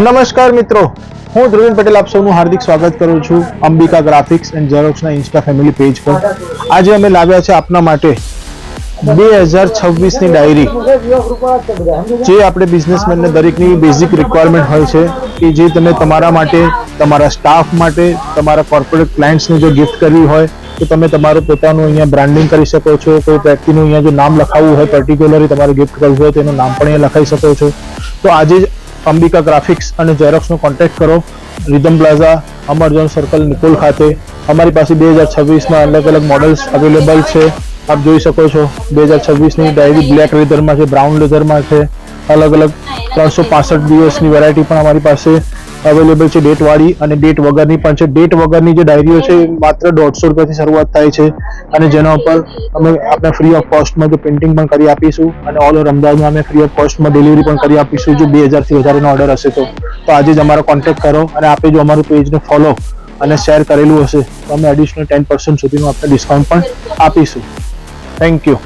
નમસ્કાર મિત્રો, હું ધ્રુવીન પટેલ આપ સૌનું હાર્દિક સ્વાગત કરું છું અંબિકા ગ્રાફિક્સ એન્ડ ઝેરોક્સના ઇન્સ્ટા ફેમિલી પેજ પર. આજે અમે લાવ્યા છે આપના માટે 2026ની ડાયરી, જે આપણે બિઝનેસમેનને દરેકની બેઝિક રિક્વાયરમેન્ટ હોય છે કે જે તમે તમારા માટે, તમારા સ્ટાફ માટે, તમારા કોર્પોરેટ ક્લાયન્ટ્સને જો ગિફ્ટ કરવી હોય તો તમે તમારું પોતાનું અહીંયા બ્રાન્ડિંગ કરી શકો છો. કોઈ વ્યક્તિનું અહીંયા જો નામ લખાવવું હોય, પર્ટિક્યુલરલી તમારે ગિફ્ટ કરવું હોય તો એનું નામ પણ અહીંયા લખાઈ શકો છો. તો આજે જ અંબિકા ગ્રાફિક્સ અને ઝેરોક્સનો કોન્ટેક્ટ કરો. રિધમ પ્લાઝા, અમરજોન સર્કલ, નિકોલ ખાતે. અમારી પાસે 2026ના અલગ અલગ મોડલ્સ અવેલેબલ છે. આપ જોઈ શકો છો 2026ની ડાયરી બ્લેક લેધરમાં છે, બ્રાઉન લેધરમાં છે. અલગ અલગ 365 દિવસની વેરાયટી પણ અમારી પાસે અવેલેબલ છે, ડેટવાળી અને ડેટ વગરની પણ છે. ડેટ વગરની જે ડાયરીઓ છે એ માત્ર 150 રૂપિયાથી શરૂઆત થાય છે અને જેના ઉપર અમે આપણે ફ્રી ઓફ કોસ્ટમાં જો પ્રિન્ટિંગ પણ કરી આપીશું અને ઓલ ઓવર અમદાવાદમાં અમે ફ્રી ઓફ કોસ્ટમાં ડિલિવરી પણ કરી આપીશું જો 2000થી વધારેનો ઓર્ડર હશે તો. આજે જ અમારો કોન્ટેક્ટ કરો અને આપે જો અમારું પેજને ફોલો અને શેર કરેલું હશે તો અમે એડિશનલ 10% સુધીનું આપણે ડિસ્કાઉન્ટ પણ આપીશું. Thank you.